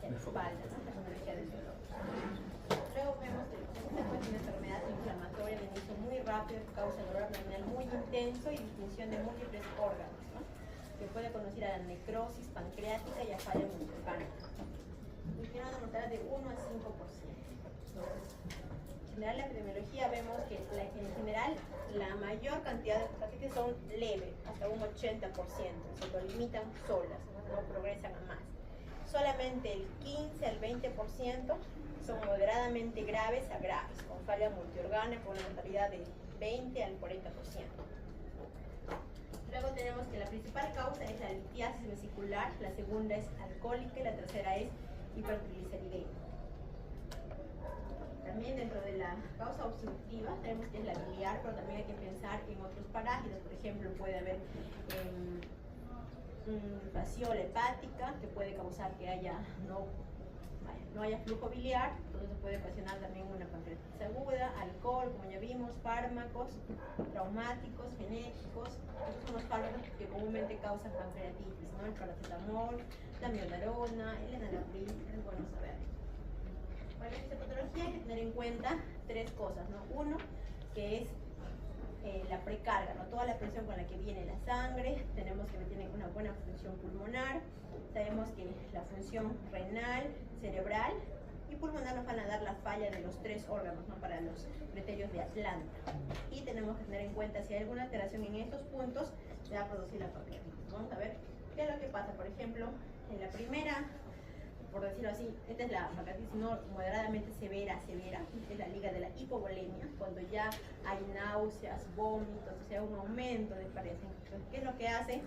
hacia la espalda, ¿no? La patología del dolor. Luego vemos que esta es una enfermedad inflamatoria de inicio muy rápido que causa dolor abdominal muy intenso y disfunción de múltiples órganos, ¿no? Que puede conducir a la necrosis pancreática y a falla multiorgánica. Y tiene una mortalidad de 1 a 5%. En general, la epidemiología vemos que en general la mayor cantidad de hepatitis son leves, hasta un 80%, se limitan solas, no progresan a más. Solamente el 15 al 20% son moderadamente graves a graves, con falla multiorgánica, con una mortalidad de 20 al 40%. Luego tenemos que la principal causa es la litiasis vesicular, la segunda es alcohólica y la tercera es hipertrigliceridemia. También dentro de la causa obstructiva tenemos que es la biliar, pero también hay que pensar en otros parásitos. Por ejemplo, puede haber fasciola hepática que puede causar que no haya flujo biliar, entonces puede ocasionar también una pancreatitis aguda, alcohol, como ya vimos, fármacos traumáticos, genéticos. Estos son los fármacos que comúnmente causan pancreatitis, ¿no? El paracetamol, la miodarona, el enalapril, es bueno saber. Para esta patología hay que tener en cuenta tres cosas, ¿no? Uno, que es la precarga, ¿no? Toda la presión con la que viene la sangre, tenemos que tiene una buena función pulmonar, sabemos que la función renal, cerebral y pulmonar nos van a dar la falla de los tres órganos, ¿no? Para los criterios de Atlanta. Y tenemos que tener en cuenta si hay alguna alteración en estos puntos, se va a producir la pancreatitis. Vamos a ver qué es lo que pasa. Por ejemplo, en la primera, por decirlo así, esta es la pancreatitis no moderadamente severa, es la liga de la hipovolemia, cuando ya hay náuseas, vómitos, o sea, un aumento de presión. Entonces, ¿qué es lo que hace?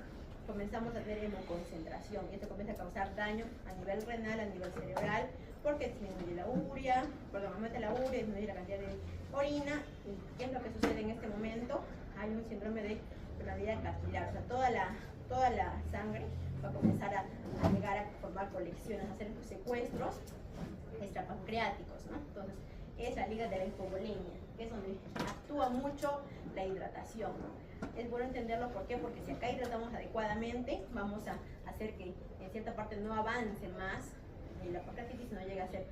Comenzamos a tener hemoconcentración y esto comienza a causar daño a nivel renal, a nivel cerebral, porque disminuye la urea, aumenta la urea, disminuye la cantidad de orina. ¿Y qué es lo que sucede en este momento? Hay un síndrome de renalidad capilar, o sea, toda la sangre va a comenzar a llegar a formar colecciones, a hacer secuestros extrapancreáticos, ¿no? Entonces, es la liga de la hipovolemia, que es donde actúa mucho la hidratación, ¿no? Es bueno entenderlo, ¿por qué? Porque si acá hidratamos adecuadamente, vamos a hacer que en cierta parte no avance más y la pancreatitis no llegue a ser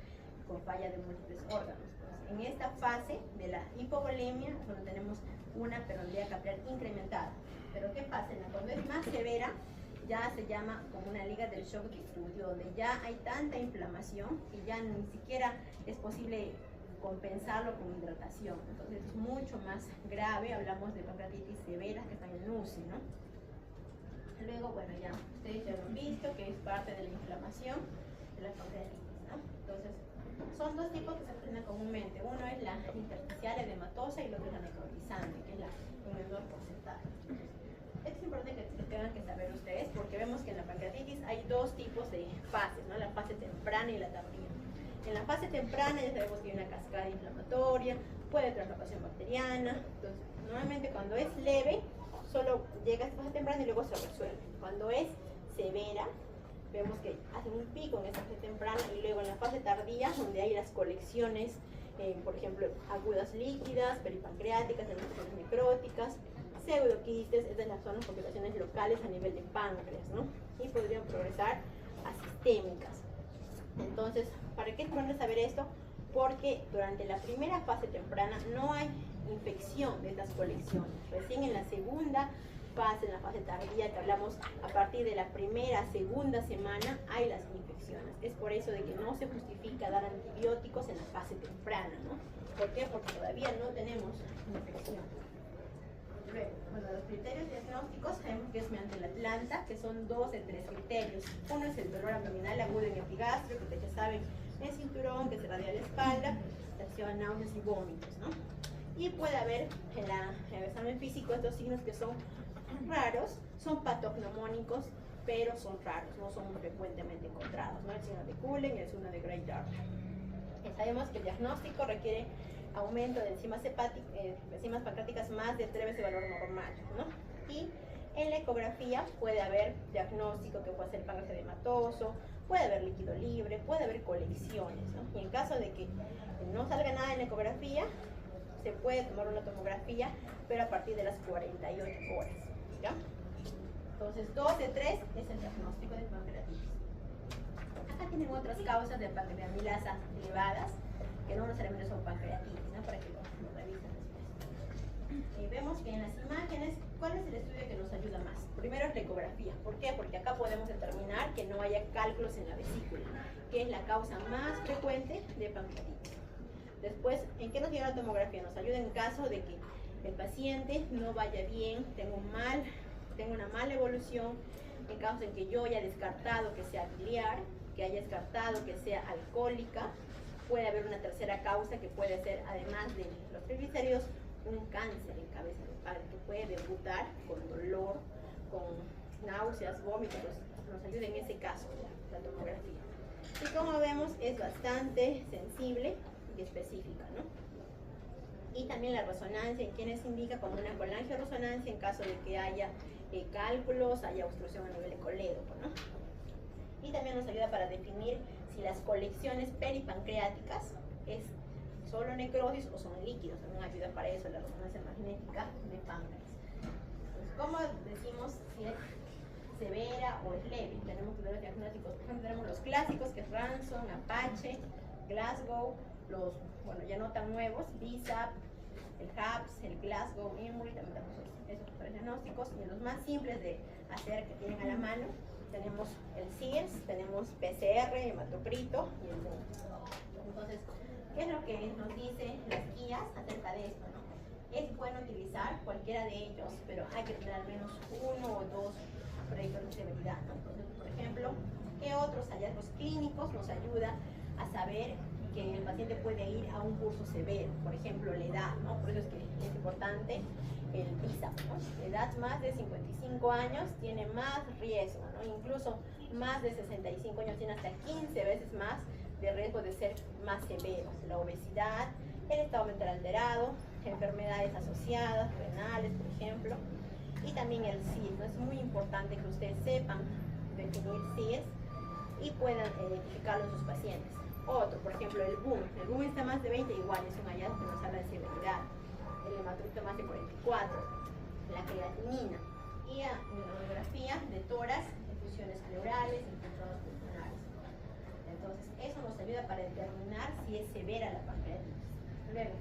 con falla de múltiples órganos. Entonces, en esta fase de la hipovolemia, donde tenemos una permeabilidad capilar incrementada. Pero ¿qué pasa? Cuando es más severa, ya se llama como una liga del shock difundido, donde ya hay tanta inflamación que ya ni siquiera es posible compensarlo con hidratación. Entonces es mucho más grave, hablamos de pancreatitis severas que están en UCI, ¿no? Luego, bueno, ya ustedes ya lo han visto, que es parte de la inflamación de la pancreatitis, ¿no? Entonces, son dos tipos que se presentan comúnmente. Uno es la intersticial edematosa y el otro es la necrotizante, que es un menor porcentaje. Esto es importante que tengan que saber ustedes, porque vemos que en la pancreatitis hay dos tipos de fases, ¿no? La fase temprana y la tardía. En la fase temprana ya sabemos que hay una cascada inflamatoria, puede haber translocación bacteriana. Entonces, normalmente cuando es leve, solo llega a esta fase temprana y luego se resuelve. Cuando es severa, vemos que hace un pico en esa fase temprana y luego en la fase tardía, donde hay las colecciones, por ejemplo, agudas líquidas, peripancreáticas, necróticas, pseudoquistes, estas son las complicaciones locales a nivel de páncreas, ¿no? Y podrían progresar a sistémicas. Entonces, ¿para qué es bueno saber esto? Porque durante la primera fase temprana no hay infección de estas colecciones. Recién en la segunda fase, en la fase tardía, que hablamos a partir de la primera, segunda semana, hay las infecciones. Es por eso de que no se justifica dar antibióticos en la fase temprana, ¿no? ¿Por qué? Porque todavía no tenemos infección. Luego, bueno, los criterios diagnósticos sabemos que es mediante la Atlanta, que son 2 de 3 criterios. Uno es el dolor abdominal agudo en epigástrico, que ya saben, el cinturón, que se radia la espalda, acción náuseas y vómitos, ¿no? Y puede haber en el examen físico estos signos que son raros, son patognomónicos, pero son raros, no son frecuentemente encontrados, ¿no? El signo de Cullen y el signo de Grey-Dark. Sabemos que el diagnóstico requiere aumento de enzimas pancreáticas más de 3 veces el valor normal, ¿no? Y en la ecografía puede haber diagnóstico que puede ser páncreas edematoso, puede haber líquido libre, puede haber colecciones, ¿no? Y en caso de que no salga nada en la ecografía, se puede tomar una tomografía, pero a partir de las 48 horas, ¿ya? Entonces, 2 de 3 es el diagnóstico de pancreatitis. Acá tienen otras causas de pancreamilasa elevadas, que no necesariamente son pancreatitis, ¿no? Para que lo revisen después. Vemos que en las imágenes, ¿cuál es el estudio que nos ayuda más? Primero es la ecografía. ¿Por qué? Porque acá podemos determinar que no haya cálculos en la vesícula, que es la causa más frecuente de pancreatitis. Después, ¿en qué nos ayuda la tomografía? Nos ayuda en caso de que el paciente no vaya bien, tenga una mala evolución, en caso en que yo haya descartado que sea biliar, que haya descartado que sea alcohólica, puede haber una tercera causa que puede ser, además de los triglicéridos, un cáncer en cabeza de padre que puede debutar con dolor, con náuseas, vómitos. Nos ayuda en ese caso la tomografía. Y como vemos, es bastante sensible y específica, ¿no? Y también la resonancia, en quienes indica como una colangioresonancia en caso de que haya cálculos, haya obstrucción a nivel de colédoco, ¿no? Y también nos ayuda para definir si las colecciones peripancreáticas es solo necrosis o son líquidos. También ayuda para eso la resonancia magnética de páncreas. Entonces, ¿cómo decimos si es severa o es leve? Tenemos los diagnósticos, por ejemplo, tenemos los clásicos, que es Ranson, Apache, Glasgow, los, bueno, ya no tan nuevos, BISAP, el HAPS, el Glasgow, IMRI, también tenemos esos tres diagnósticos. Y los más simples de hacer que tienen a la mano, tenemos el SIRS, tenemos PCR, hematocrito y el BUM. Entonces, ¿qué es lo que nos dicen las guías acerca de esto, no? Es bueno utilizar cualquiera de ellos, pero hay que tener al menos uno o dos predictores de severidad, ¿no? Entonces, por ejemplo, ¿qué otros hallazgos clínicos nos ayudan a saber que el paciente puede ir a un curso severo? Por ejemplo, la edad, ¿no? Por eso es que es importante el PISA, ¿no? Edad más de 55 años tiene más riesgo, ¿no? Incluso más de 65 años tiene hasta 15 veces más de riesgo de ser más severo. La obesidad, el estado mental alterado, enfermedades asociadas, renales, por ejemplo, y también el CIS, ¿no? Es muy importante que ustedes sepan definir CIS y puedan identificarlo en sus pacientes. Otro, por ejemplo, el BUM. El BUM está más de 20, igual es un hallazgo que nos habla de severidad. El hematocrito más de 44, la creatinina y la radiografía de tórax, infusiones pleurales, infiltrados pulmonares. Entonces, eso nos ayuda para determinar si es severa la pancreatitis. Luego,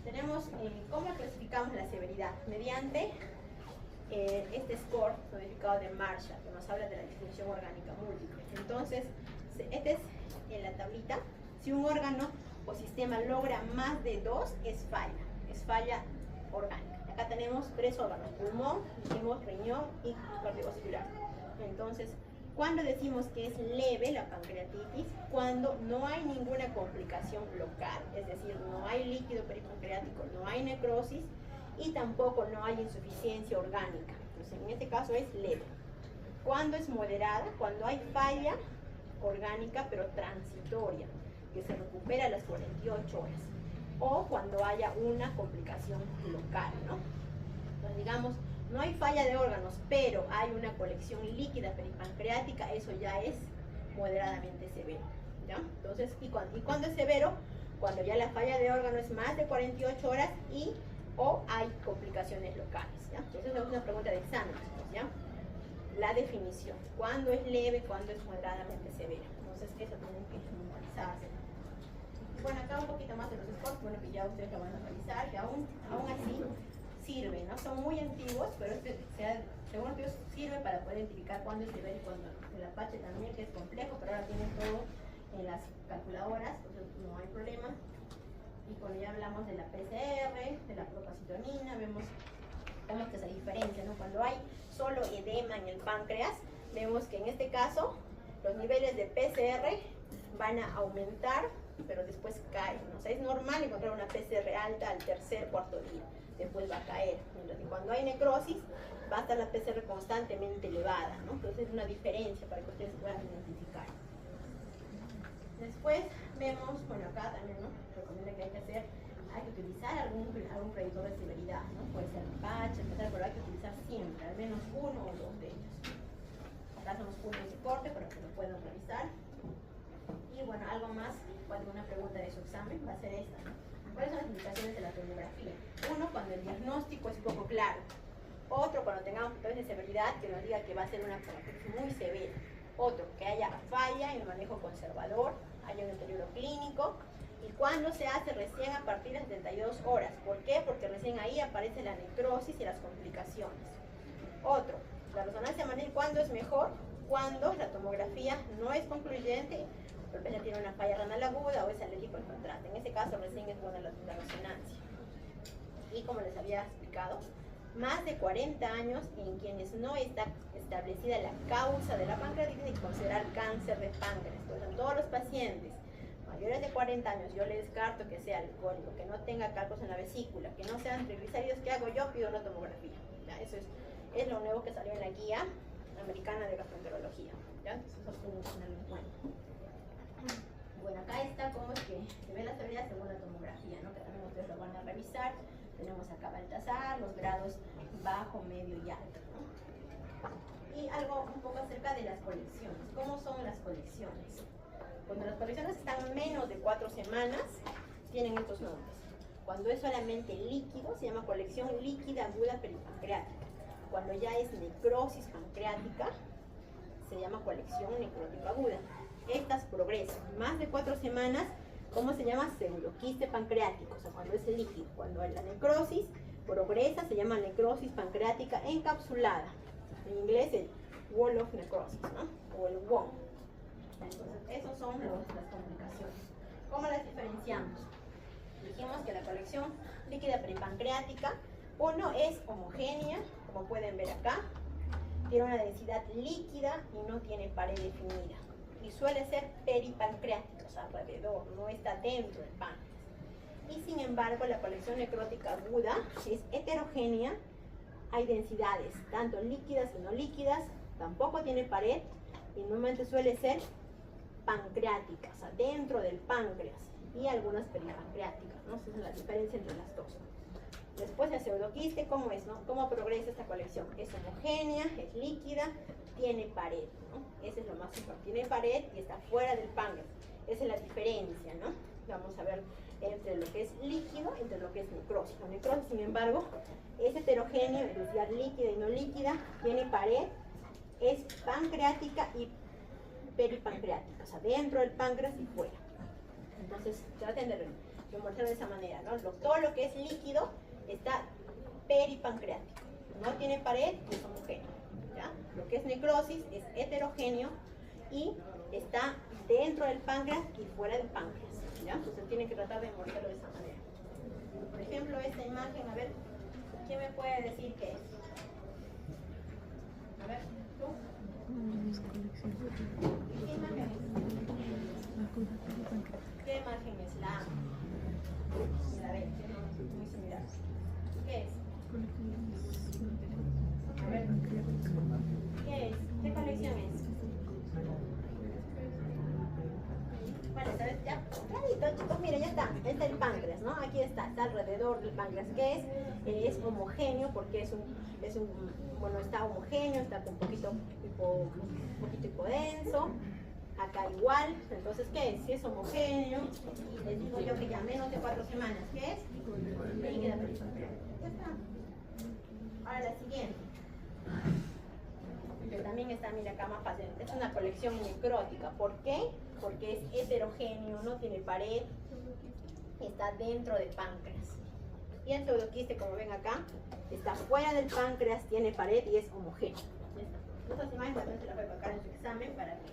tenemos cómo clasificamos la severidad mediante este score modificado de Marshall, que nos habla de la disfunción orgánica múltiple. Entonces, este es en la tablita. Si un órgano o sistema logra más de 2, es falla orgánica. Acá tenemos 3 órganos: pulmón, dijimos riñón y cardiovascular. Entonces, ¿cuándo decimos que es leve la pancreatitis? Cuando no hay ninguna complicación local, es decir, no hay líquido peripancreático, no hay necrosis y tampoco no hay insuficiencia orgánica. Entonces, en este caso es leve. ¿Cuándo es moderada? Cuando hay falla orgánica pero transitoria, que se recupera a las 48 horas. O cuando haya una complicación local, ¿no? Entonces, digamos, no hay falla de órganos, pero hay una colección líquida peripancreática, eso ya es moderadamente severo, ¿ya? Entonces, ¿y cuándo es severo? Cuando ya la falla de órgano es más de 48 horas y o hay complicaciones locales, ¿ya? Entonces, es una pregunta de examen, ¿ya? La definición, ¿cuándo es leve, cuándo es moderadamente severo? Entonces, eso tienen que memorizarse. Bueno, acá un poquito más de los scores, bueno, que ya ustedes lo van a revisar, que aún así sirve, ¿no? Son muy antiguos, pero según ellos sirve para poder identificar cuándo es severo y cuándo no. El Apache también, que es complejo, pero ahora tienen todo en las calculadoras, entonces no hay problema. Y cuando ya hablamos de la PCR, de la propacitonina, vemos que se diferencia, ¿no? Cuando hay solo edema en el páncreas, vemos que en este caso los niveles de PCR van a aumentar, pero después caen, ¿no? O sea, es normal encontrar una PCR alta al tercer, cuarto día, después va a caer. Mientras que cuando hay necrosis, va a estar la PCR constantemente elevada, ¿no? Entonces es una diferencia para que ustedes puedan identificar. Después vemos, bueno, acá también, ¿no? Recomienda que hay que utilizar algún predictor de severidad, ¿no? Puede ser Apache, pero hay que utilizar siempre, al menos uno o dos de ellos. Acá hacemos puntos de corte para que lo puedan revisar. Y bueno, algo más, una pregunta de su examen va a ser esta, ¿no? ¿Cuáles son las indicaciones de la tomografía? Uno, cuando el diagnóstico es poco claro. Otro, cuando tengamos factores de severidad que nos diga que va a ser una pancreatitis muy severa. Otro, que haya falla en el manejo conservador, haya un deterioro clínico. ¿Y cuándo se hace? Recién a partir de 72 horas. ¿Por qué? Porque recién ahí aparece la necrosis y las complicaciones. Otro, la resonancia magnética, ¿cuándo es mejor? Cuando la tomografía no es concluyente, por ejemplo tiene una falla renal aguda o es alérgico al contraste. En ese caso recién es buena la resonancia. Y como les había explicado, más de 40 años en quienes no está establecida la causa de la pancreatitis hay que considerar cáncer de páncreas. Pues en todos los pacientes mayores de 40 años yo le descarto que sea alcohólico, que no tenga cálculos en la vesícula, que no sean triglicéridos. ¿Qué hago yo? Pido una tomografía. ¿Ya? Eso es lo nuevo que salió en la guía americana de gastroenterología. ¿Ya? Eso es bueno. Bueno, acá está cómo es que se ve la severidad según la tomografía, ¿no? Que también ustedes lo van a revisar. Tenemos acá Baltasar, los grados bajo, medio y alto, ¿no? Y algo un poco acerca de las colecciones. ¿Cómo son las colecciones? Cuando las colecciones están menos de 4 semanas, tienen estos nombres. Cuando es solamente líquido, se llama colección líquida aguda peripancreática. Cuando ya es necrosis pancreática, se llama colección necrótica aguda. Estas progresan más de 4 semanas. ¿Cómo se llama? Pseudoquiste pancreático, o sea, cuando es el líquido. Cuando la necrosis progresa, se llama necrosis pancreática encapsulada. En inglés, el wall of necrosis, ¿no? O el WON. Entonces, esas son las complicaciones. ¿Cómo las diferenciamos? Dijimos que la colección líquida peripancreática, uno es homogénea, como pueden ver acá, tiene una densidad líquida y no tiene pared definida. Y suele ser peripancreática, o sea, alrededor, no está dentro del páncreas. Y sin embargo, la colección necrótica aguda es heterogénea, hay densidades, tanto líquidas y no líquidas, tampoco tiene pared y normalmente suele ser pancreática, o sea, dentro del páncreas, y algunas peripancreáticas, ¿no? Esa es la diferencia entre las dos. Después el pseudoquiste, ¿cómo es, no? ¿Cómo progresa esta colección? Es homogénea, es líquida, tiene pared, ¿no? Ese es lo más importante. Tiene pared y está fuera del páncreas. Esa es la diferencia, ¿no? Vamos a ver entre lo que es líquido, entre lo que es necrosis. La necrosis, sin embargo, es heterogénea, es densidad líquida y no líquida, tiene pared, es pancreática y peripancreática, o sea, dentro del páncreas y fuera. Entonces, traten de mostrarlo de esa manera, ¿no? Todo lo que es líquido está peripancreático, no tiene pared y es homogéneo, ¿ya? Lo que es necrosis es heterogéneo y está dentro del páncreas y fuera del páncreas, ¿ya? Entonces tienen que tratar de mostrarlo de esa manera. Por ejemplo, esta imagen, a ver, ¿quién me puede decir qué es? A ver, ¿tú? ¿Qué imagen es? ¿Qué imagen es? La B, muy similar. ¿Qué es? A ver, ¿qué es? ¿Qué colección es? Vale, ¿sabes? Ya, clarito, chicos, mira, ya está. Está el páncreas, ¿no? Aquí está alrededor del páncreas. ¿Qué es? Es homogéneo porque bueno, está homogéneo, está un poquito hipodenso. Acá igual, entonces, ¿qué es? Si es homogéneo, y les digo yo que ya menos de 4 semanas, ¿qué es? Líquida peripancreática. Ya está. Ahora la siguiente. Que también está, mira acá más fácil. Es una colección necrótica. ¿Por qué? Porque es heterogéneo, no tiene pared, está dentro del páncreas. Y el pseudoquiste, como ven acá, está fuera del páncreas, tiene pared y es homogéneo. Estas imágenes también se las voy a colocar en su examen para que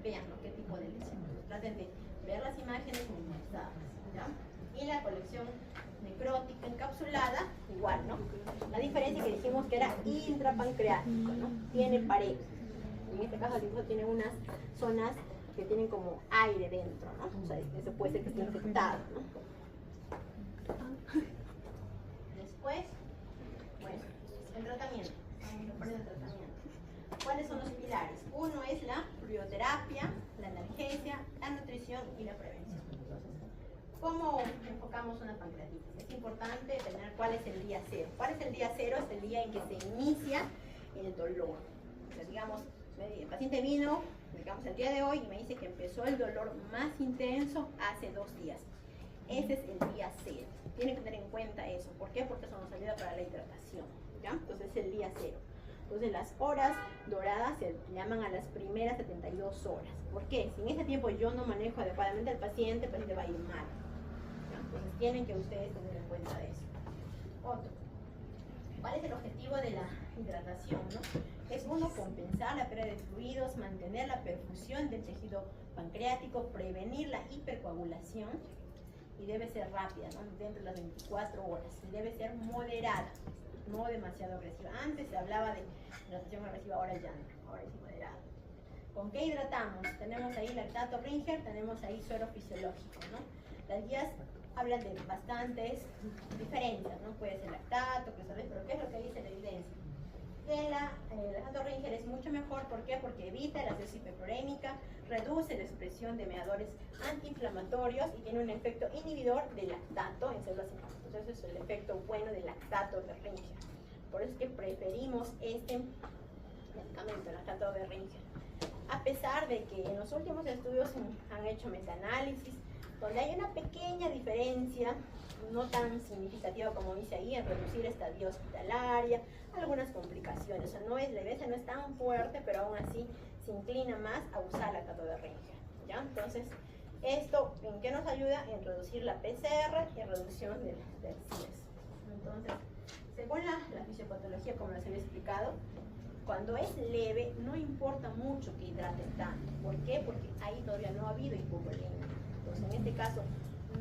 vean, ¿no? Qué tipo de lesión. Traten de ver las imágenes minimizadas, ¿ya? Y la colección necrótica encapsulada, igual, ¿no? La diferencia que dijimos que era intrapancreático, ¿no? Tiene pared. En este caso el dibujo tiene unas zonas que tienen como aire dentro, ¿no? O sea, eso puede ser que esté infectado, ¿no? Después, bueno, el tratamiento. Vamos a poner el tratamiento. ¿Cuáles son los pilares? Uno es la crioterapia, la analgesia, la nutrición y la prevención. Entonces, ¿cómo enfocamos una pancreatitis? Es importante determinar cuál es el día cero. ¿Cuál es el día cero? Es el día en que se inicia el dolor. O sea, digamos, el paciente vino, digamos, el día de hoy y me dice que empezó el dolor más intenso hace 2 días. Ese es el día cero. Tienen que tener en cuenta eso. ¿Por qué? Porque eso nos ayuda para la hidratación, ¿ya? Entonces es el día cero. Entonces las horas doradas se llaman a las primeras 72 horas. ¿Por qué? Si en ese tiempo yo no manejo adecuadamente al paciente, el paciente va a ir mal. ¿Ya? Entonces tienen que ustedes tener en cuenta eso. Otro. ¿Cuál es el objetivo de la hidratación? ¿No? Es uno, compensar la pérdida de fluidos, mantener la perfusión del tejido pancreático, prevenir la hipercoagulación y debe ser rápida, ¿no? Dentro de las 24 horas y debe ser moderada, no demasiado agresiva. Antes se hablaba de hidratación agresiva, ahora ya no, ahora es moderada. ¿Con qué hidratamos? Tenemos ahí lactato Ringer, tenemos ahí suero fisiológico, ¿no? Las guías hablan de bastantes diferencias, ¿no? Puede ser lactato, pero ¿qué es lo que dice la evidencia? Que el lactato Ringer es mucho mejor. ¿Por qué? Porque evita la acidosis hiperclorémica, reduce la expresión de mediadores antiinflamatorios y tiene un efecto inhibidor del lactato en células infantiles. Entonces, es el efecto bueno del lactato de Ringer. Por eso es que preferimos este medicamento, el lactato de Ringer. A pesar de que en los últimos estudios han hecho metaanálisis, donde hay una pequeña diferencia, no tan significativa como dice ahí, en reducir estadia hospitalaria, algunas complicaciones. O sea, la evidencia no es tan fuerte, pero aún así se inclina más a usar lactato de Ringer, ¿ya? Entonces, ¿esto en qué nos ayuda? En reducir la PCR y en reducción del CIES. Entonces, según la fisiopatología, como les había explicado, cuando es leve no importa mucho que hidraten tanto. ¿Por qué? Porque ahí todavía no ha habido hipovolemia. Entonces, en este caso,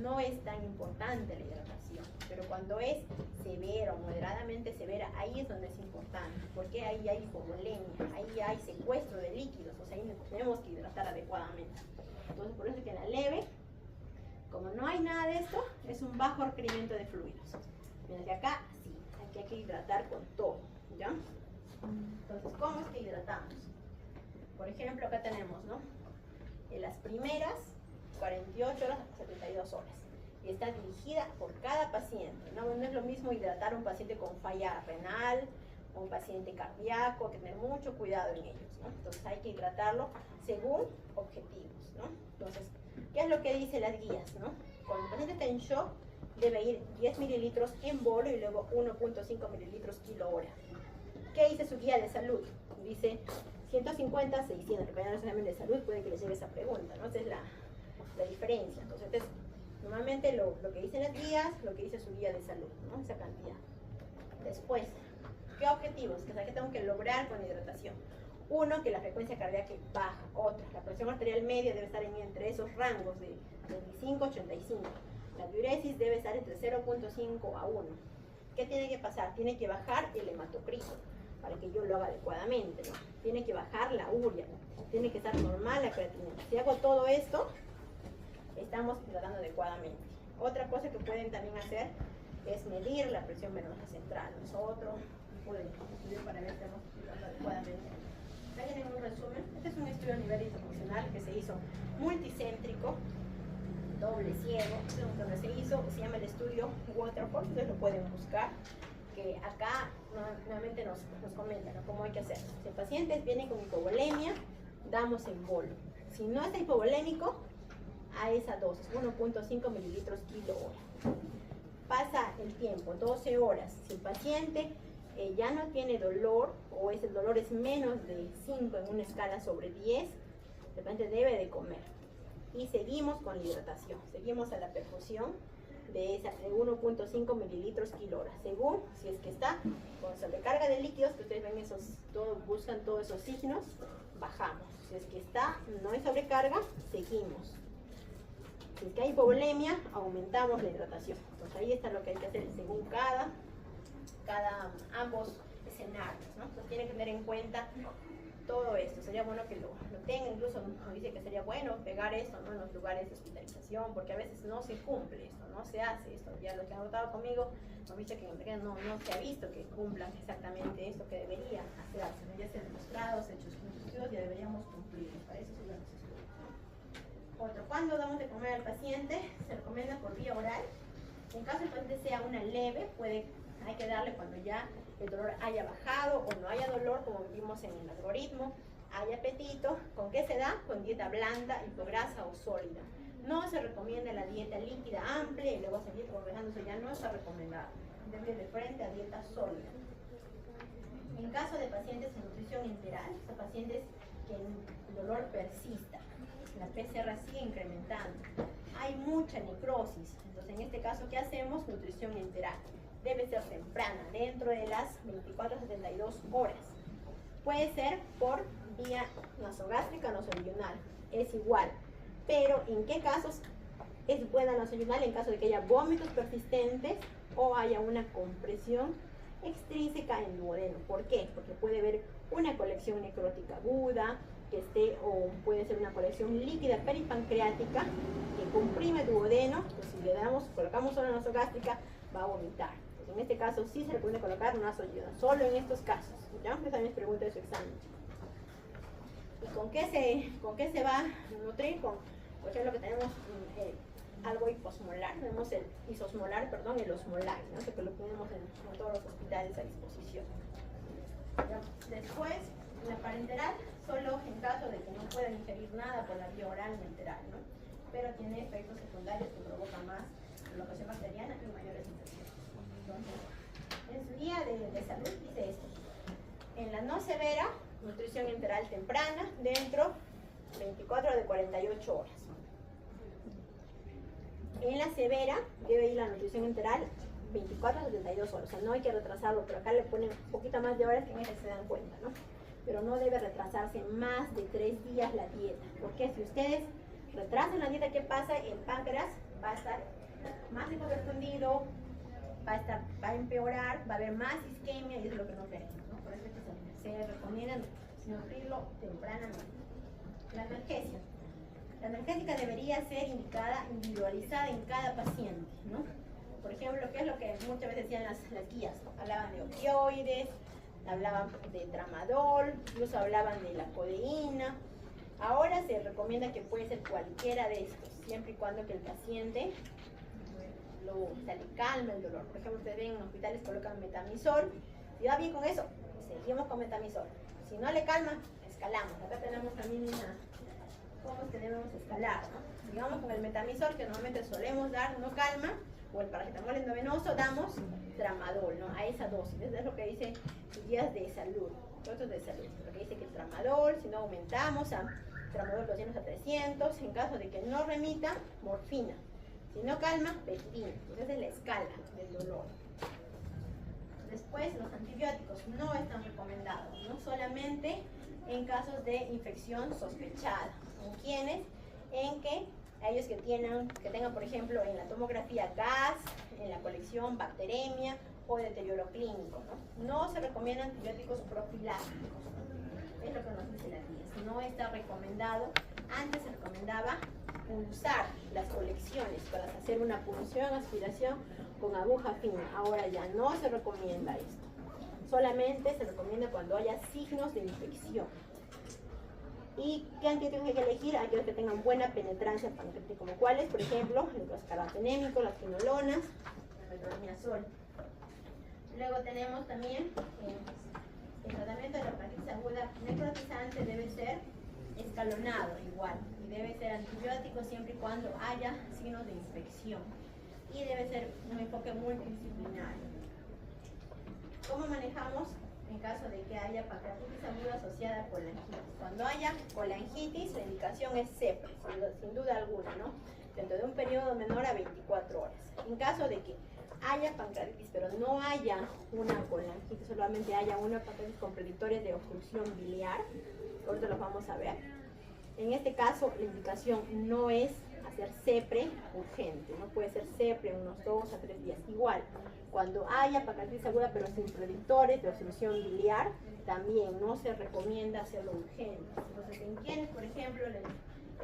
no es tan importante la hidratación, pero cuando es severa o moderadamente severa, ahí es donde es importante, porque ahí hay hipovolemia, ahí hay secuestro de líquidos, o sea, ahí tenemos que hidratar adecuadamente. Entonces, por eso es que en la leve, como no hay nada de esto, es un bajo requerimiento de fluidos. Miren, de acá, sí, aquí hay que hidratar con todo, ¿ya? Entonces, ¿cómo es que hidratamos? Por ejemplo, acá tenemos, ¿no? En las primeras 48 horas a 72 horas. Y está dirigida por cada paciente, ¿no? No es lo mismo hidratar a un paciente con falla renal o un paciente cardíaco, hay que tener mucho cuidado en ellos, ¿no? Entonces hay que hidratarlo según objetivos, ¿no? Entonces, ¿qué es lo que dicen las guías, no? Cuando el paciente está en shock, debe ir 10 mililitros en bolo y luego 1.5 mililitros kilo hora. ¿Qué dice su guía de salud? Dice 150, 600. Dependiendo del examen de salud, puede que les lleve esa pregunta, ¿no? Esa es la diferencia. Entonces, normalmente lo que dicen las guías, lo que dice su guía de salud, ¿no? Esa cantidad. Después, ¿qué objetivos? ¿Qué tengo que lograr con la hidratación? Uno, que la frecuencia cardíaca baja. Otra, la presión arterial media debe estar entre esos rangos de 25 a 85. La diuresis debe estar entre 0.5 a 1. ¿Qué tiene que pasar? Tiene que bajar el hematocrito para que yo lo haga adecuadamente, ¿no? Tiene que bajar la urea, ¿no? Tiene que estar normal la creatinina. Si hago todo esto, estamos hidratando adecuadamente. Otra cosa que pueden también hacer es medir la presión venosa central. Es otro tipo de estudio para ver si estamos hidratando adecuadamente. Acá tienen un resumen. Este es un estudio a nivel internacional que se hizo multicéntrico, doble ciego, donde se hizo, se llama el estudio Waterfall, ustedes lo pueden buscar, que acá nuevamente nos comentan, ¿no?, cómo hay que hacer. Si el paciente viene con hipovolemia, damos en bolo. Si no está hipovolémico, a esa dosis, 1.5 mililitros kilo hora. Pasa el tiempo, 12 horas. Si el paciente ya no tiene dolor, o el dolor es menos de 5 en una escala sobre 10, el paciente debe de comer. Y seguimos con la hidratación, seguimos a la perfusión de 1.5 mililitros kilo hora, según si es que está con sobrecarga de líquidos, que ustedes ven buscan todos esos signos, bajamos. Si es que no hay sobrecarga, seguimos. Si es que hay hipovolemia, aumentamos la hidratación. Entonces ahí está lo que hay que hacer según ambos escenarios, ¿no? Entonces tienen que tener en cuenta todo esto. Sería bueno que lo tengan, incluso nos dice que sería bueno pegar esto, ¿no?, en los lugares de hospitalización, porque a veces no se cumple esto, no se hace esto. Ya los que han votado conmigo nos dice que en realidad no se ha visto que cumplan exactamente esto que debería hacerse, ¿no? Ya se ha demostrado, se ha hecho estudios, ya deberíamos cumplir. Para eso son los estudios. Otro, ¿cuándo damos de comer al paciente? Se recomienda por vía oral. En caso el paciente sea una leve, hay que darle cuando ya el dolor haya bajado o no haya dolor, como vimos en el algoritmo, hay apetito. ¿Con qué se da? Con dieta blanda, hipograsa o sólida. No se recomienda la dieta líquida amplia y luego seguir progresando, eso ya no está recomendado. Debe de frente a dieta sólida. En caso de pacientes en nutrición enteral, o sea, pacientes que el dolor persista, la PCR sigue incrementando, hay mucha necrosis, entonces en este caso, ¿qué hacemos? Nutrición enteral. Debe ser temprana, dentro de las 24 a 72 horas. Puede ser por vía nasogástrica o nasoyunal, es igual. Pero ¿en qué casos es buena la nasoyunal? En caso de que haya vómitos persistentes o haya una compresión extrínseca en duodeno. ¿Por qué? Porque puede haber una colección necrótica aguda, que esté, o puede ser una colección líquida peripancreática que comprime duodeno, pues si le colocamos solo nasogástrica, va a vomitar. Entonces, en este caso sí se le puede colocar una nasoyunal, solo en estos casos. ¿Ya? Esa también es pregunta de su examen. ¿Y con qué se va a nutrir? Por ejemplo, que tenemos algo hiposmolar, tenemos el isosmolar, perdón, el osmolar, ¿no? Que lo tenemos en todos los hospitales a disposición. ¿Ya? Después, la parenteral, solo en caso de que no puedan ingerir nada por la vía oral o enteral, ¿no? Pero tiene efectos secundarios que provocan más alocación bacteriana y mayores infecciones. Entonces, en su guía de salud dice esto: en la no severa, nutrición enteral temprana, dentro 24 de 48 horas. En la severa debe ir la nutrición enteral 24 a 72 horas, o sea, no hay que retrasarlo, pero acá le ponen un poquito más de horas que en ese se dan cuenta, ¿no? Pero no debe retrasarse más de 3 días la dieta, porque si ustedes retrasan la dieta, ¿qué pasa? El páncreas va a estar más hiperfundido, va a empeorar, va a haber más isquemia y es lo que no queremos, ¿no? Por eso es que se recomienda nutrirlo tempranamente. La analgesia. La analgésica debería ser indicada, individualizada en cada paciente, ¿no? Por ejemplo, ¿qué es lo que muchas veces decían las guías, ¿no? Hablaban de opioides, hablaban de tramadol, incluso hablaban de la codeína. Ahora se recomienda que puede ser cualquiera de estos, siempre y cuando que el paciente le calme el dolor. Por ejemplo, ustedes ven en hospitales colocan metamizol, y va bien con eso, seguimos con metamizol. Si no le calma, escalamos. Acá tenemos también cómo que debemos escalar, ¿no? Digamos con el metamizol, que normalmente solemos dar, no calma, o el paracetamol endovenoso, damos tramadol, ¿no? A esa dosis. Eso es lo que dice sus guías de salud, productos de salud. Lo que dice que el tramadol, si no aumentamos a tramadol 200 a 300, en caso de que no remita, morfina. Si no calma, peptina. Entonces es la escala del dolor. Después, los antibióticos no están recomendados, ¿no? Solamente en casos de infección sospechada. ¿En quiénes? En que aquellos que tengan, por ejemplo, en la tomografía gas, en la colección bacteremia o deterioro clínico, ¿no? No se recomiendan antibióticos profilácticos. Es lo que nos dice la guía. No está recomendado. Antes se recomendaba pulsar las colecciones para hacer una punción, aspiración con aguja fina. Ahora ya no se recomienda esto. Solamente se recomienda cuando haya signos de infección. ¿Y qué antibióticos hay que elegir? Aquellos que tengan buena penetrancia pancreática, como cuáles, por ejemplo, los carbapenémicos, las quinolonas, el metronidazol. Luego tenemos también el tratamiento de la hepatitis aguda necrotizante debe ser escalonado igual, y debe ser antibiótico siempre y cuando haya signos de infección, y debe ser un enfoque multidisciplinario. ¿Cómo manejamos en caso de que haya pancreatitis aguda asociada a colangitis? Cuando haya colangitis, la indicación es CEPRE, sin duda alguna, ¿no? Dentro de un periodo menor a 24 horas. En caso de que haya pancreatitis, pero no haya una colangitis, solamente haya una pancreatitis con predictores de obstrucción biliar, ahorita los vamos a ver. En este caso, la indicación no es hacer CEPRE urgente, no puede ser CEPRE en unos 2 a 3 días. Igual, cuando haya pancreatitis aguda pero sin predictores de obstrucción biliar, también no se recomienda hacerlo urgente. Entonces, en quienes, por ejemplo,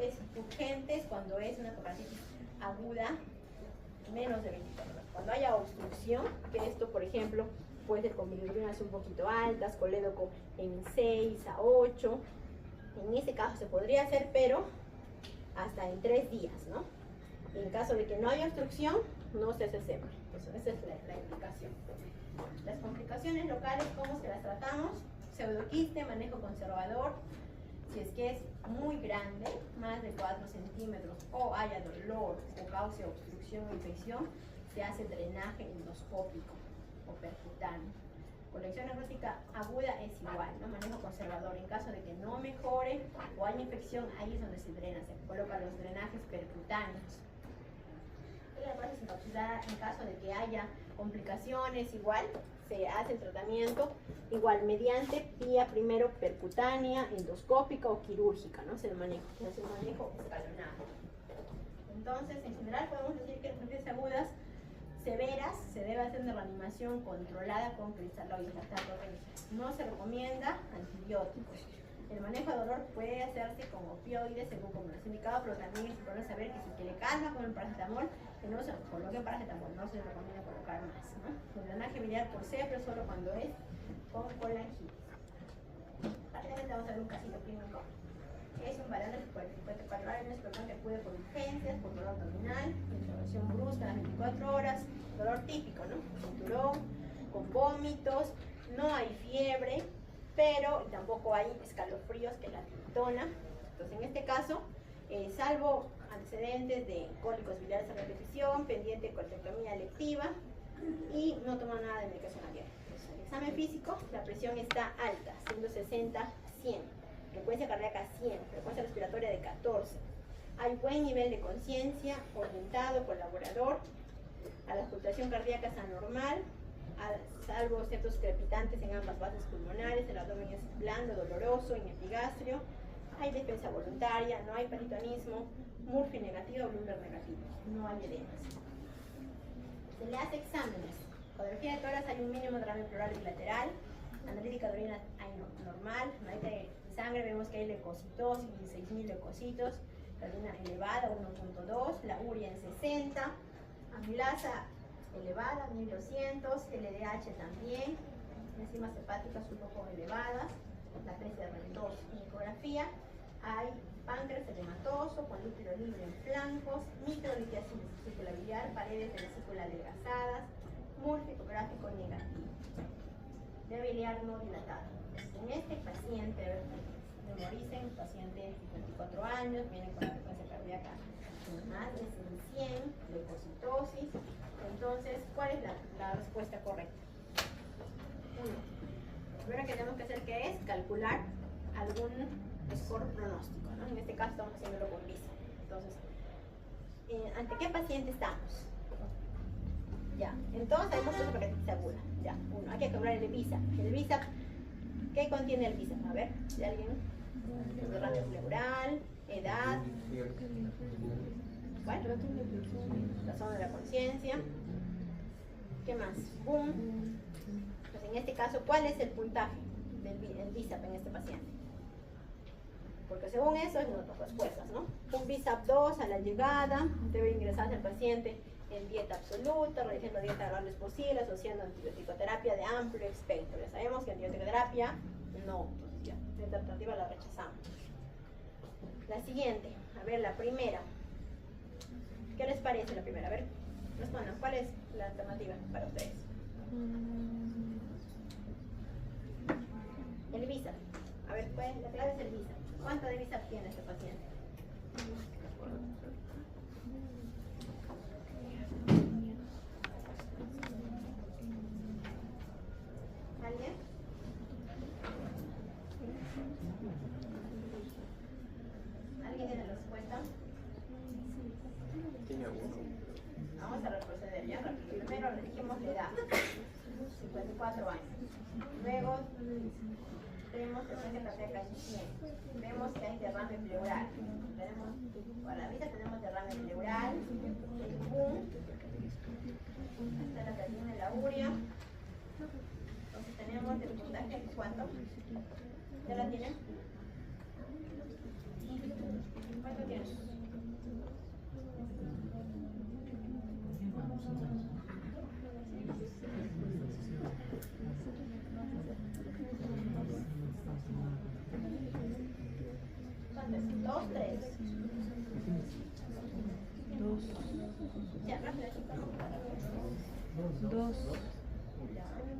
es urgente cuando es una pancreatitis aguda menos de 24 horas. Cuando haya obstrucción, que esto, por ejemplo, puede ser con bilirrubinas un poquito altas, colédoco en 6 a 8, en ese caso se podría hacer, pero hasta en 3 días, ¿no? En caso de que no haya obstrucción, no se hace CEPRE. Esa es la indicación. Las complicaciones locales, ¿cómo se las tratamos? Pseudoquiste, manejo conservador. Si es que es muy grande, más de 4 centímetros, o haya dolor o cause obstrucción o infección, se hace drenaje endoscópico o percutáneo. Colección necrótica aguda es igual, ¿no? Manejo conservador. En caso de que no mejore o haya infección, ahí es donde se drena, se colocan los drenajes percutáneos. La base encapsulada, en caso de que haya complicaciones, igual se hace el tratamiento igual mediante vía primero percutánea, endoscópica o quirúrgica, ¿no? Se hace el manejo escalonado. Entonces, en general podemos decir que las hemorragias agudas severas se debe hacer una reanimación controlada con cristaloides, no se recomienda antibióticos. El manejo de dolor puede hacerse con opioides según como lo has indicado, pero también es importante saber que si que le calma con el paracetamol, que no se coloque paracetamol, no se le recomienda colocar más, ¿no? El drenaje biliar por pero solo cuando es con colangitis. Rápidamente vamos a ver un casito clínico. Es un varón de 54 años, persona que acude por urgencias, por dolor abdominal, intervención brusca en las 24 horas, dolor típico, ¿no? Cinturón, con vómitos, no hay fiebre, pero tampoco hay escalofríos que la tritona. Entonces, en este caso, salvo antecedentes de cólicos biliares a repetición, pendiente de colectomía electiva y no toma nada de medicación abierta. Entonces, el examen físico, la presión está alta, 160-100. Frecuencia cardíaca 100, frecuencia respiratoria de 14. Hay buen nivel de conciencia, orientado, colaborador. A la auscultación cardíaca es anormal, salvo ciertos crepitantes en ambas bases pulmonares. El abdomen es blando, doloroso, en epigastrio. Hay defensa voluntaria, no hay peritonismo, Murphy negativo, Bloomberg negativo. No hay edemas. Se le hace exámenes. Radiografía de tórax, hay un mínimo de derrame pleural bilateral. Analítica de orina hay normal. Analítica de sangre, vemos que hay leucocitosis, 16.000 leucocitos. La orina elevada, 1.2. La urea en 60. Amilasa elevada, 1200. LDH también. Enzimas hepáticas un poco elevadas. La PCR2 en ecografía. Hay páncreas edematoso con líquido libre en flancos, microlitiasis de vesícula biliar, paredes de vesícula adelgazadas, Murphy ecográfico negativo. De biliar no dilatada. En este paciente, memoricen, paciente de 54 años, viene con la frecuencia cardíaca más de 100, leucocitosis. Entonces, ¿cuál es la respuesta correcta? 1. Lo primero que tenemos que hacer que es calcular algún score pronóstico, ¿no? En este caso estamos haciéndolo con visa. Entonces, ¿ante qué paciente estamos? Ya, entonces tenemos una hepatitis aguda. Ya, 1. Hay que calcular el visa. El visa, ¿qué contiene el visa? A ver, si alguien, derrame pleural, edad, bueno, la zona de la conciencia. ¿Qué más? Boom. Pues en este caso, ¿cuál es el puntaje del BISAP en este paciente? Porque según eso es nuestras respuestas, ¿no? Un BISAP 2 a la llegada, debe ingresarse el paciente en dieta absoluta, realizando dieta lo antes posible, asociando antibioticoterapia de amplio espectro. Ya sabemos que antibioticoterapia no, entonces ya, esta alternativa la rechazamos. La siguiente, a ver, la primera. ¿Qué les parece la primera? A ver, respondan, ¿cuál es la alternativa para ustedes? El BISAP. A ver, pues, la clave es el BISAP. ¿Cuánto de BISAP tiene este paciente? ¿Alguien? ¿Alguien tiene la respuesta? Vamos a retroceder ya rápido. Primero le dijimos la edad, 54 años. Luego tenemos frecuencia cardíaca 100. Vemos que hay derrame pleural. Para la vista tenemos derrame pleural, el boom, hasta la creatina de la urea. Entonces tenemos el puntaje, ¿cuánto? ¿Ya la tienen? ¿Cuánto tienes? ¿Cuántos? 2, 3. 2. Ya, rápido, chicos. 2.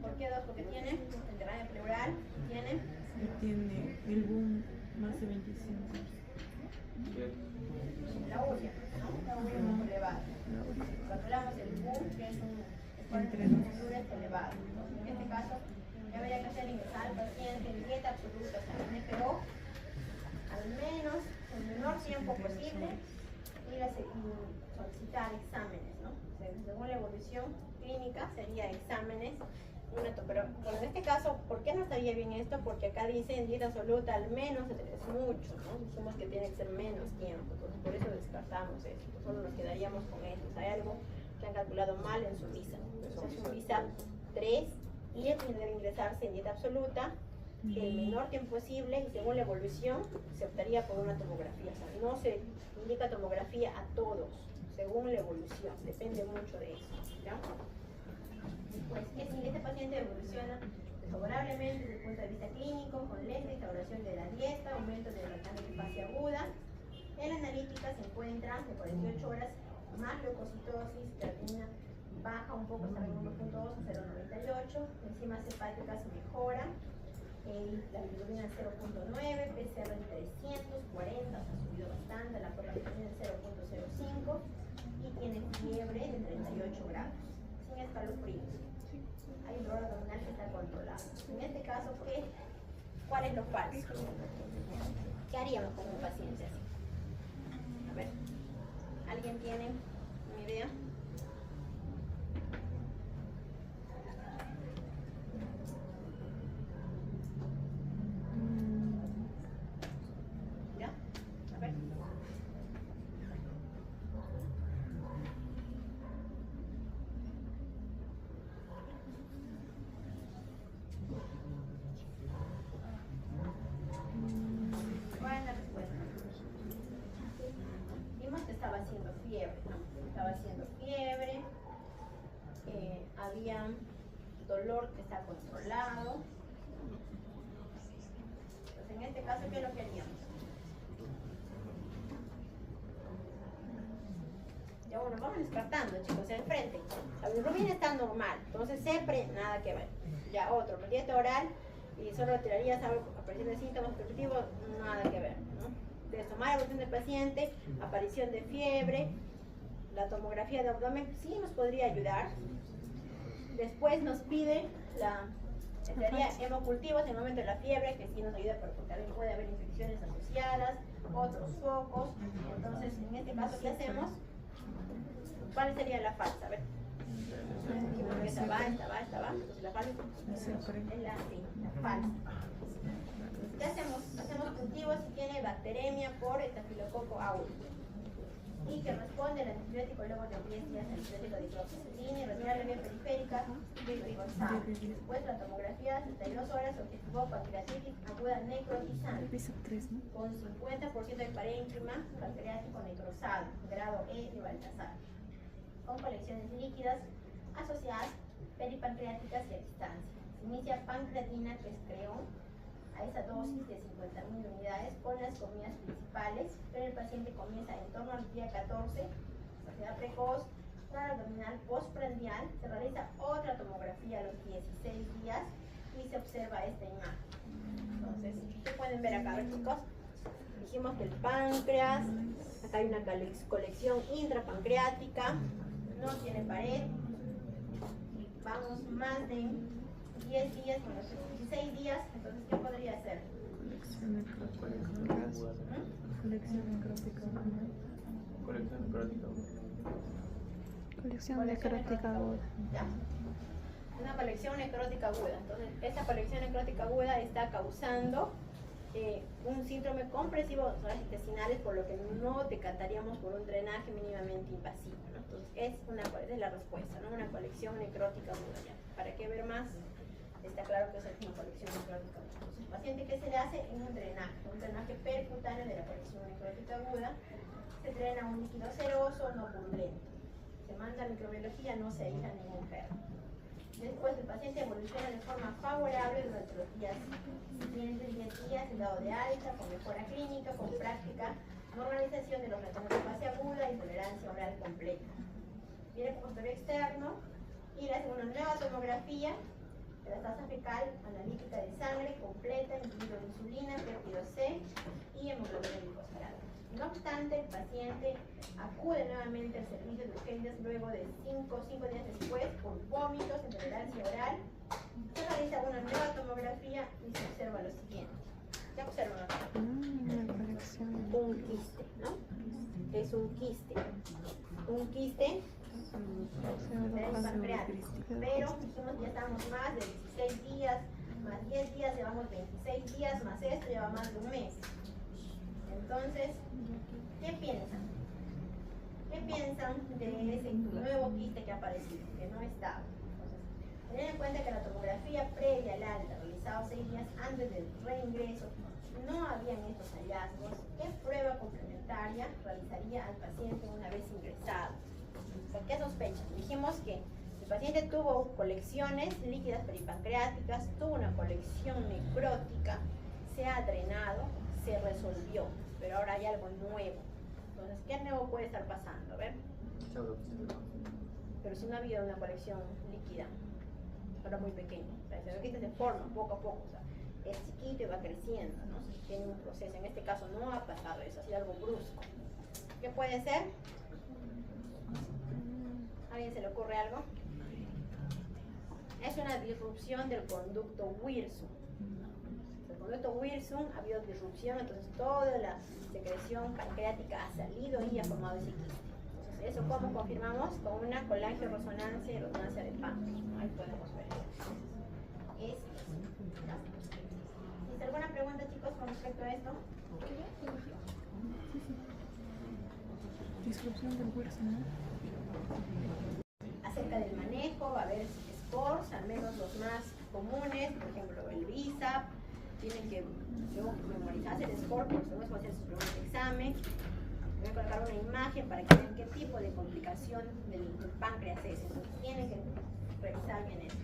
¿Por qué 2? Porque tiene el derrame pleural, tiene Y tiene el boom más de 25. la urea, ¿no? La urea es elevada. Calculamos el boom, que es un Entre esfuerzo elevado. En este caso, necesitar exámenes, ¿no? O sea, según la evolución clínica sería exámenes. Pero bueno, en este caso, ¿por qué no estaría bien esto? Porque acá dice en dieta absoluta al menos es mucho, ¿no? Dijimos que tiene que ser menos tiempo, entonces por eso descartamos esto, solo nos quedaríamos con esto. O sea, hay algo que han calculado mal en su visa. Entonces, su visa 3 y debe ingresarse en dieta absoluta el menor tiempo posible y según la evolución se optaría por una tomografía. O sea, no se indica tomografía a todos, según la evolución, depende mucho de eso, ¿ya? Pues si este paciente evoluciona favorablemente desde el punto de vista clínico, con lenta instauración de la dieta, aumento de la hiperfasia aguda, en la analítica se encuentra de 48 horas más leucocitosis, creatinina baja un poco, está en 1.2 a 0.98, enzimas hepáticas mejora, la bilirrubina 0.9, PCR en 340, ha subido bastante, la proteína en 0.05 y tiene fiebre de 38 grados, sin escalofríos. Hay un dolor abdominal que está controlado. En este caso, ¿cuál es lo falso? ¿Qué haríamos con un paciente así? A ver, ¿alguien tiene una idea? ¿Ya? A ver. Buena respuesta. Vimos que estaba haciendo fiebre, ¿no? Estaba haciendo fiebre, había dolor que está controlado. Entonces, en este caso, ¿qué es lo que haríamos? Ya bueno, vamos descartando, chicos, el frente. La bilirrubina está normal, entonces siempre nada que ver. Ya otro, dieta oral y solo tirarías aparición de síntomas positivos, nada que ver, ¿no? De tomar evolución del paciente, aparición de fiebre, la tomografía de abdomen sí nos podría ayudar. Después nos pide la hemocultivos en el momento de la fiebre, que sí nos ayuda, pero porque también puede haber infecciones asociadas, otros focos. Entonces, en este caso, ¿qué hacemos? ¿Cuál sería la falsa? A ver. Esta va. Entonces, la falsa es la falsa. ¿Qué hacemos? Hacemos cultivos si tiene bacteremia por estafilococo aureus y que responde al antibiótico luego de 10 días al antibiótico de hidroxicilina y retirar la vía periférica glifosado. Después la tomografía 72 horas objetivo pancreatitis aguda necrotizante con 50% de parénquima pancreático necrosado, grado E de Baltasar, con colecciones líquidas asociadas peripancreáticas y a distancia. Se inicia pancreatina, que es creón, a esa dosis de 50.000 unidades con las comidas principales, pero el paciente comienza en torno al día 14, saciedad precoz, dolor abdominal postprandial, se realiza otra tomografía a los 16 días y se observa esta imagen. Entonces, ¿qué pueden ver acá, chicos? Dijimos que el páncreas, acá hay una colección intrapancreática, no tiene pared, vamos más de 10 días, bueno, 16 días, entonces, ¿qué podría ser? Colección necrótica aguda. ¿Ya? Una colección necrótica aguda. Entonces, esta colección necrótica aguda está causando un síndrome compresivo de zonas intestinales, por lo que no decantaríamos por un drenaje mínimamente invasivo, ¿no? Entonces, esa es la respuesta, ¿no? Una colección necrótica aguda. ¿Ya? ¿Para qué ver más? Está claro que es una colección necrótica aguda. Entonces, el paciente, ¿qué se le hace? En un drenaje percutáneo de la colección necrótica aguda, se drena un líquido ceroso no purulento. Se manda a microbiología, no se aísla ningún germen. Después el paciente evoluciona de forma favorable durante los días siguientes, 10 días, en grado de alta, con mejora clínica, con práctica, normalización de los retornos de fase aguda y tolerancia oral completa. Viene el consultorio externo y le hacen una nueva tomografía de la tasa fecal analítica de sangre completa, incluido insulina, péptido C y hemoglobina glicosilada. No obstante, el paciente acude nuevamente al servicio de urgencias luego de 5 días después por vómitos, intolerancia oral. Se realiza una nueva tomografía y se observa lo siguiente. Ya observan acá. Una colección. Un quiste, ¿no? Es un quiste. Un quiste es pancreático. Pero dijimos ya estamos más de 16 días, más 10 días, llevamos 26 días, más esto lleva más de un mes. Entonces, ¿qué piensan? ¿Qué piensan de ese nuevo quiste que ha aparecido, que no estaba? Entonces, tener en cuenta que la tomografía previa al alta, realizada 6 días antes del reingreso, no habían estos hallazgos. ¿Qué prueba complementaria realizaría al paciente una vez ingresado? ¿Por qué sospechan? Dijimos que el paciente tuvo colecciones líquidas peripancreáticas, tuvo una colección necrótica, se ha drenado, se resolvió, pero ahora hay algo nuevo. Entonces, ¿qué nuevo puede estar pasando? A ver. Pero si no ha habido una colección líquida, ahora muy pequeña. O sea, se forma poco a poco. O sea, es chiquito y va creciendo, ¿no? Tiene un proceso. En este caso no ha pasado eso, ha sido algo brusco. ¿Qué puede ser? ¿A alguien se le ocurre algo? Es una disrupción del conducto Wirsung. El conducto Wirsung ha habido disrupción, entonces toda la secreción pancreática ha salido y ha formado ese quiste. Entonces, ¿eso cómo confirmamos? Con una colangioresonancia y resonancia de páncreas. Ahí podemos ver. ¿Tienes alguna pregunta, chicos, con respecto a esto? Disrupción del hueso, ¿no? Acerca del manejo, va a haber scores, al menos los más comunes, por ejemplo el BISAP, tienen que luego memorizarse el score, porque luego va a hacer su primer examen. Voy a colocar una imagen para que vean qué tipo de complicación del páncreas es, entonces tienen que revisar bien esto.